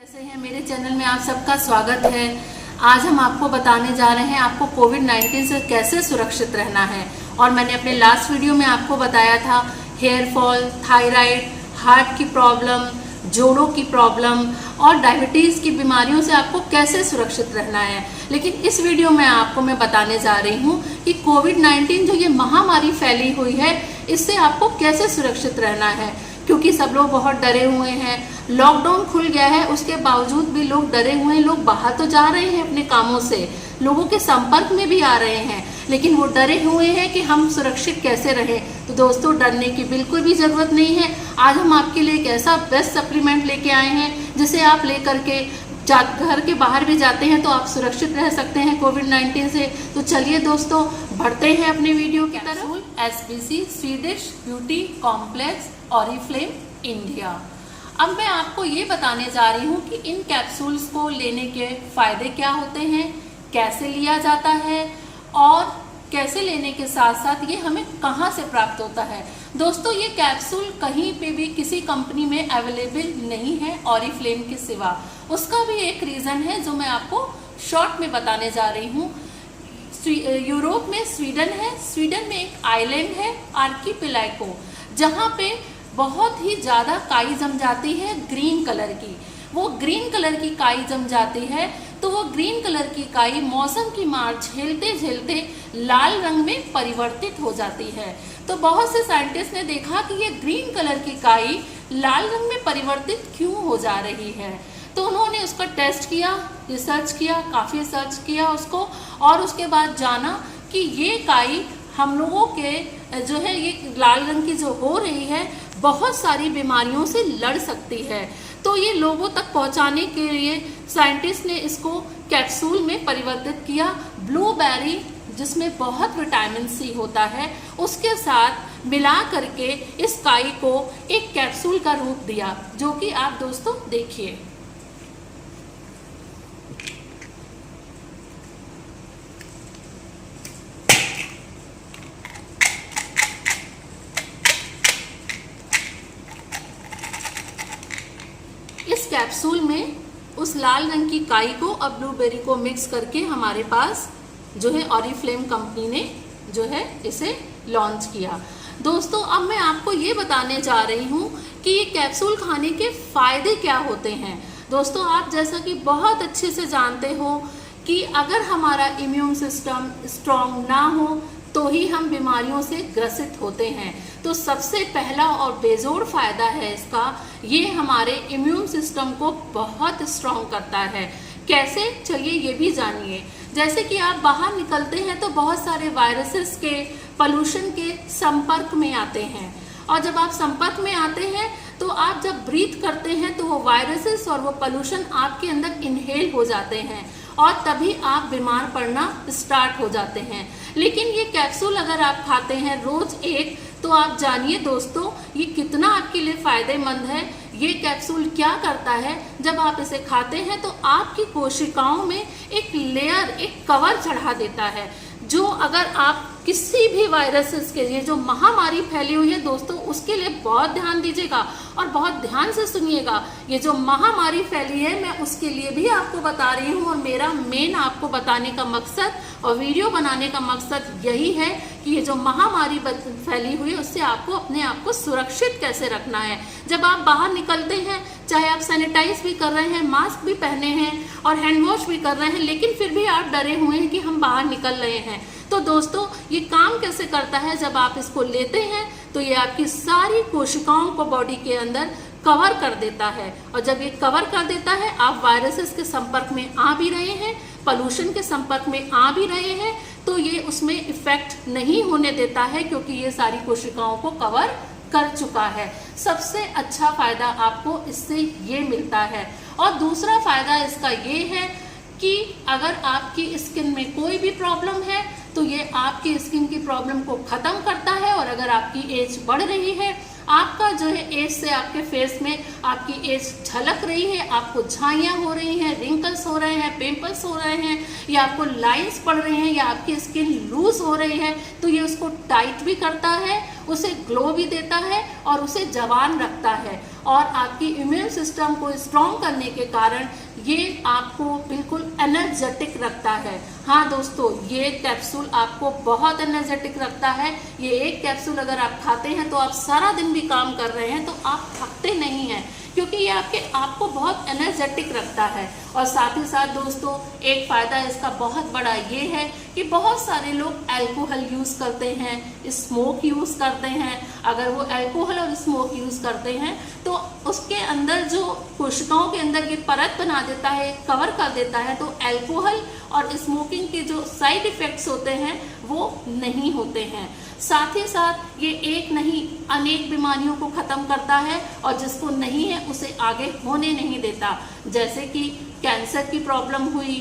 कैसे हैं? मेरे चैनल में आप सबका स्वागत है। आज हम आपको बताने जा रहे हैं आपको कोविड-19 से कैसे सुरक्षित रहना है। और मैंने अपने लास्ट वीडियो में आपको बताया था हेयर फॉल, थायराइड, हार्ट की प्रॉब्लम, जोड़ों की प्रॉब्लम और डायबिटीज़ की बीमारियों से आपको कैसे सुरक्षित रहना है। लेकिन इस वीडियो में आपको मैं बताने जा रही हूँ कि कोविड-19 जो ये महामारी फैली हुई है, इससे आपको कैसे सुरक्षित रहना है। क्योंकि सब लोग बहुत डरे हुए हैं, लॉकडाउन खुल गया है, उसके बावजूद भी लोग डरे हुए हैं। लोग बाहर तो जा रहे हैं अपने कामों से, लोगों के संपर्क में भी आ रहे हैं, लेकिन वो डरे हुए हैं कि हम सुरक्षित कैसे रहें। तो दोस्तों, डरने की बिल्कुल भी ज़रूरत नहीं है। आज हम आपके लिए एक ऐसा बेस्ट सप्लीमेंट लेके आए हैं जिसे आप लेकर के घर के बाहर भी जाते हैं तो आप सुरक्षित रह सकते हैं कोविड-19 से। तो चलिए दोस्तों, बढ़ते हैं अपने वीडियो की तरफ। SBC Swedish beauty complex Oriflame India. अब मैं आपको ये बताने जा रही हूँ कि इन कैप्सूल्स को लेने के फायदे क्या होते हैं, कैसे लिया जाता है और कैसे लेने के साथ साथ ये हमें कहाँ से प्राप्त होता है। दोस्तों, ये कैप्सूल कहीं पे भी किसी कंपनी में अवेलेबल नहीं है ऑरिफ्लेम के सिवा। उसका भी एक रीज़न है जो मैं आपको शॉर्ट में बताने जा रही हूँ। यूरोप में स्वीडन है, स्वीडन में एक आइलैंड है आर्कीपेलागो, जहाँ पे बहुत ही ज़्यादा काई जम जाती है ग्रीन कलर की। वो ग्रीन कलर की काई जम जाती है तो वो ग्रीन कलर की काई मौसम की मार झेलते झेलते लाल रंग में परिवर्तित हो जाती है। तो बहुत से साइंटिस्ट ने देखा कि ये ग्रीन कलर की काई लाल रंग में परिवर्तित क्यों हो जा रही है। तो उन्होंने उसका टेस्ट किया, रिसर्च किया, काफ़ी रिसर्च किया उसको, और उसके बाद जाना कि ये काई हम लोगों के जो है ये लाल रंग की जो हो रही है बहुत सारी बीमारियों से लड़ सकती है। तो ये लोगों तक पहुंचाने के लिए साइंटिस्ट ने इसको कैप्सूल में परिवर्तित किया। ब्लूबेरी, जिसमें बहुत विटामिन सी होता है, उसके साथ मिला करके इस काई को एक कैप्सूल का रूप दिया, जो कि आप दोस्तों देखिए। इस कैप्सूल में उस लाल रंग की काई को और ब्लूबेरी को मिक्स करके हमारे पास जो है ऑरिफ्लेम कंपनी ने जो है इसे लॉन्च किया। दोस्तों, अब मैं आपको ये बताने जा रही हूँ कि ये कैप्सूल खाने के फायदे क्या होते हैं। दोस्तों, आप जैसा कि बहुत अच्छे से जानते हो कि अगर हमारा इम्यून सिस्टम स्ट्रॉन्ग ना हो तो ही हम बीमारियों से ग्रसित होते हैं। तो सबसे पहला और बेजोड़ फायदा है इसका, ये हमारे इम्यून सिस्टम को बहुत स्ट्रॉन्ग करता है। कैसे, चलिए ये भी जानिए। जैसे कि आप बाहर निकलते हैं तो बहुत सारे वायरसेस के, पोल्यूशन के संपर्क में आते हैं, और जब आप संपर्क में आते हैं तो आप जब ब्रीथ करते हैं तो वो वायरसेस और वो पोल्यूशन आपके अंदर इनहेल हो जाते हैं और तभी आप बीमार पड़ना स्टार्ट हो जाते हैं। लेकिन ये कैप्सूल अगर आप खाते हैं रोज एक, तो आप जानिए दोस्तों ये कितना आपके लिए फायदेमंद है। ये कैप्सूल क्या करता है, जब आप इसे खाते हैं तो आपकी कोशिकाओं में एक लेयर, एक कवर चढ़ा देता है, जो अगर आप किसी भी वायरसेस के लिए जो महामारी फैली हुई है दोस्तों, उसके लिए बहुत ध्यान दीजिएगा और बहुत ध्यान से सुनिएगा। ये जो महामारी फैली है मैं उसके लिए भी आपको बता रही हूँ, और मेरा मेन आपको बताने का मकसद और वीडियो बनाने का मकसद यही है कि ये जो महामारी फैली हुई है उससे आपको अपने आप को सुरक्षित कैसे रखना है। जब आप बाहर निकलते हैं, चाहे आप सैनिटाइज भी कर रहे हैं, मास्क भी पहने हैं और हैंड वॉश भी कर रहे हैं, लेकिन फिर भी आप डरे हुए हैं कि हम बाहर निकल रहे हैं। तो दोस्तों, ये काम कैसे करता है, जब आप इसको लेते हैं तो ये आपकी सारी कोशिकाओं को बॉडी के अंदर कवर कर देता है, और जब ये कवर कर देता है, आप वायरसेस के संपर्क में आ भी रहे हैं, पोल्यूशन के संपर्क में आ भी रहे हैं, तो ये उसमें इफेक्ट नहीं होने देता है, क्योंकि ये सारी कोशिकाओं को कवर कर चुका है। सबसे अच्छा फायदा आपको इससे ये मिलता है। और दूसरा फायदा इसका ये है कि अगर आपकी स्किन में कोई भी प्रॉब्लम है तो ये आपकी स्किन की प्रॉब्लम को ख़त्म करता है, और अगर आपकी एज बढ़ रही है, आपका जो है एज से आपके फेस में आपकी एज झलक रही है, आपको झाइयाँ हो रही हैं, रिंकल्स हो रहे हैं, पिंपल्स हो रहे हैं, या आपको लाइंस पड़ रही हैं, या आपकी स्किन लूज हो रही है, तो ये उसको टाइट भी करता है, उसे ग्लो भी देता है और उसे जवान रखता है। और आपकी इम्यून सिस्टम को स्ट्रॉन्ग करने के कारण ये आपको बिल्कुल एनर्जेटिक रखता है। हाँ दोस्तों, ये कैप्सूल आपको बहुत एनर्जेटिक रखता है। ये एक कैप्सूल अगर आप खाते हैं तो आप सारा दिन भी काम कर रहे हैं तो आप थकते नहीं हैं, क्योंकि ये आपको बहुत एनर्जेटिक रखता है। और साथ ही साथ दोस्तों, एक फ़ायदा इसका बहुत बड़ा ये है कि बहुत सारे लोग अल्कोहल यूज़ करते हैं, स्मोक यूज़ करते हैं। अगर वो अल्कोहल और स्मोक यूज़ करते हैं तो उसके अंदर जो कोशिकाओं के अंदर ये परत बना देता है, कवर कर देता है, तो अल्कोहल और स्मोकिंग के जो साइड इफ़ेक्ट्स होते हैं वो नहीं होते हैं। साथ ही साथ ये एक नहीं अनेक बीमारियों को ख़त्म करता है, और जिसको नहीं है उसे आगे होने नहीं देता। जैसे कि कैंसर की प्रॉब्लम हुई,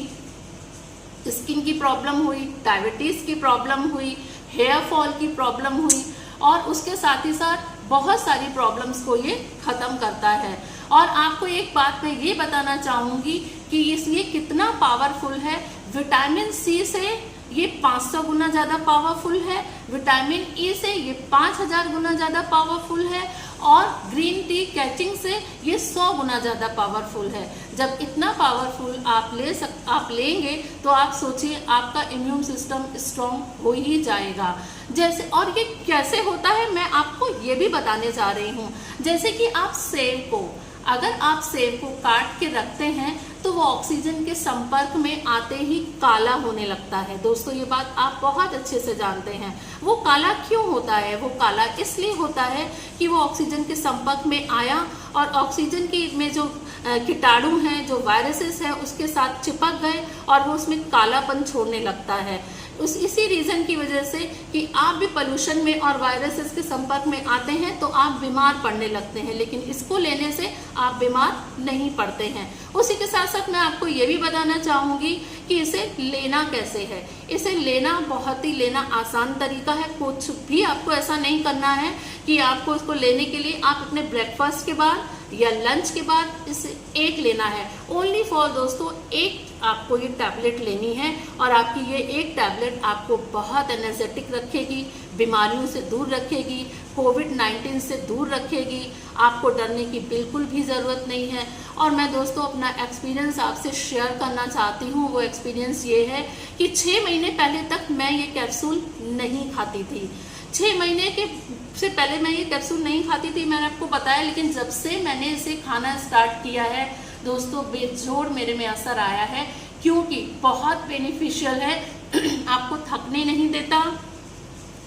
स्किन की प्रॉब्लम हुई, डायबिटीज़ की प्रॉब्लम हुई, हेयर फॉल की प्रॉब्लम हुई, और उसके साथ ही साथ बहुत सारी प्रॉब्लम्स को ये ख़त्म करता है। और आपको एक बात मैं ये बताना चाहूँगी कि ये कितना पावरफुल है। विटामिन सी से ये 500 गुना ज़्यादा पावरफुल है, विटामिन ई से ये 5000 गुना ज़्यादा पावरफुल है, और ग्रीन टी कैचिंग से ये 100 गुना ज़्यादा पावरफुल है। जब इतना पावरफुल आप लेंगे तो आप सोचिए आपका इम्यून सिस्टम स्ट्रॉन्ग हो ही जाएगा। जैसे, और ये कैसे होता है मैं आपको ये भी बताने जा रही हूँ। जैसे कि आप सेब को, अगर आप सेब को काट के रखते हैं तो वो ऑक्सीजन के संपर्क में आते ही काला होने लगता है। दोस्तों, ये बात आप बहुत अच्छे से जानते हैं। वो काला क्यों होता है? वो काला इसलिए होता है कि वो ऑक्सीजन के संपर्क में आया और ऑक्सीजन की में जो कीटाणु हैं, जो वायरसेस हैं, उसके साथ चिपक गए और वो उसमें कालापन छोड़ने लगता है। इसी रीज़न की वजह से कि आप भी पोल्यूशन में और वायरसेस के संपर्क में आते हैं तो आप बीमार पड़ने लगते हैं, लेकिन इसको लेने से आप बीमार नहीं पड़ते हैं। उसी के साथ साथ मैं आपको ये भी बताना चाहूँगी कि इसे लेना कैसे है। इसे लेना बहुत ही आसान तरीका है। कुछ भी आपको ऐसा नहीं करना है कि आपको इसको लेने के लिए आप अपने ब्रेकफास्ट के बाद या लंच के बाद इसे एक लेना है। ओनली फॉर दोस्तों एक आपको ये टैबलेट लेनी है, और आपकी ये एक टैबलेट आपको बहुत एनर्जेटिक रखेगी, बीमारियों से दूर रखेगी, कोविड-19 से दूर रखेगी। आपको डरने की बिल्कुल भी ज़रूरत नहीं है। और मैं दोस्तों अपना एक्सपीरियंस आपसे शेयर करना चाहती हूँ। वो एक्सपीरियंस ये है कि 6 महीने पहले तक मैं ये कैप्सूल नहीं खाती थी। 6 महीने के से पहले मैं ये कैप्सूल नहीं खाती थी, मैंने आपको बताया। लेकिन जब से मैंने इसे खाना स्टार्ट किया है दोस्तों, बेजोड़ मेरे में असर आया है, क्योंकि बहुत बेनिफिशियल है। आपको थकने नहीं देता,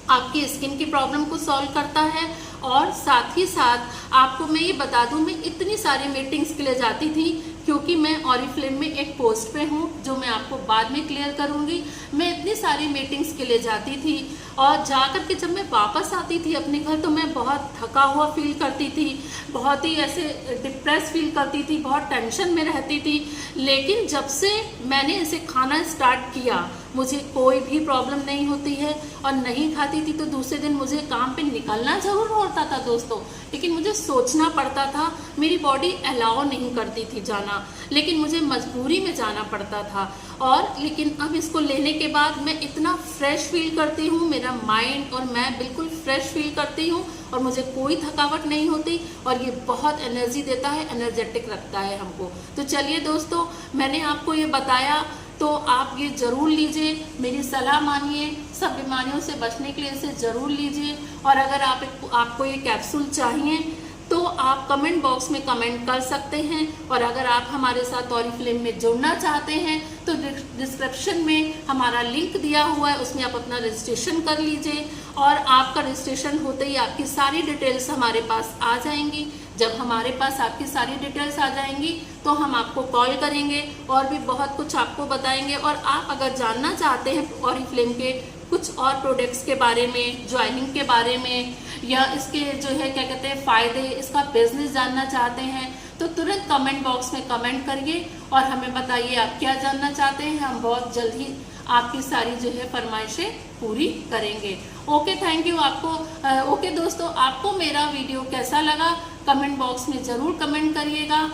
आपकी स्किन की प्रॉब्लम को सॉल्व करता है, और साथ ही साथ आपको मैं ये बता दूं, मैं इतनी सारी मीटिंग्स के लिए जाती थी, क्योंकि मैं ऑरिफ्लेम में एक पोस्ट पे हूँ जो मैं आपको बाद में क्लियर करूँगी। मैं इतनी सारी मीटिंग्स के लिए जाती थी, और जाकर के जब मैं वापस आती थी अपने घर तो मैं बहुत थका हुआ फील करती थी, बहुत ही ऐसे डिप्रेस फील करती थी, बहुत टेंशन में रहती थी। लेकिन जब से मैंने इसे खाना स्टार्ट किया, मुझे कोई भी प्रॉब्लम नहीं होती है। और नहीं खाती थी तो दूसरे दिन मुझे काम पे निकलना ज़रूर होता था दोस्तों, लेकिन मुझे सोचना पड़ता था, मेरी बॉडी अलाउ नहीं करती थी जाना, लेकिन मुझे मजबूरी में जाना पड़ता था। और लेकिन अब इसको लेने के बाद मैं इतना फ्रेश फील करती हूँ, मेरा माइंड और मैं बिल्कुल फ्रेश फील करती हूँ, और मुझे कोई थकावट नहीं होती, और ये बहुत एनर्जी देता है, एनर्जेटिक रखता है हमको। तो चलिए दोस्तों, मैंने आपको ये बताया, तो आप ये ज़रूर लीजिए, मेरी सलाह मानिए, सब बीमारियों से बचने के लिए इसे ज़रूर लीजिए। और अगर आपको ये कैप्सूल चाहिए तो आप कमेंट बॉक्स में कमेंट कर सकते हैं। और अगर आप हमारे साथ ऑरिफ्लेम में जुड़ना चाहते हैं तो डिस्क्रिप्शन में हमारा लिंक दिया हुआ है, उसमें आप अपना रजिस्ट्रेशन कर लीजिए, और आपका रजिस्ट्रेशन होते ही आपकी सारी डिटेल्स हमारे पास आ जाएंगी। जब हमारे पास आपकी सारी डिटेल्स आ जाएंगी तो हम आपको कॉल करेंगे और भी बहुत कुछ आपको बताएंगे। और आप अगर जानना चाहते हैं ऑरिफ्लेम के कुछ और प्रोडक्ट्स के बारे में, ज्वाइनिंग के बारे में, या इसके जो है क्या कहते हैं फ़ायदे, इसका बिजनेस जानना चाहते हैं तो तुरंत कमेंट बॉक्स में कमेंट करिए और हमें बताइए आप क्या जानना चाहते हैं। हम बहुत जल्द ही आपकी सारी जो है फरमाइशें पूरी करेंगे। ओके, थैंक यू आपको। ओके दोस्तों, आपको मेरा वीडियो कैसा लगा कमेंट बॉक्स में ज़रूर कमेंट करिएगा।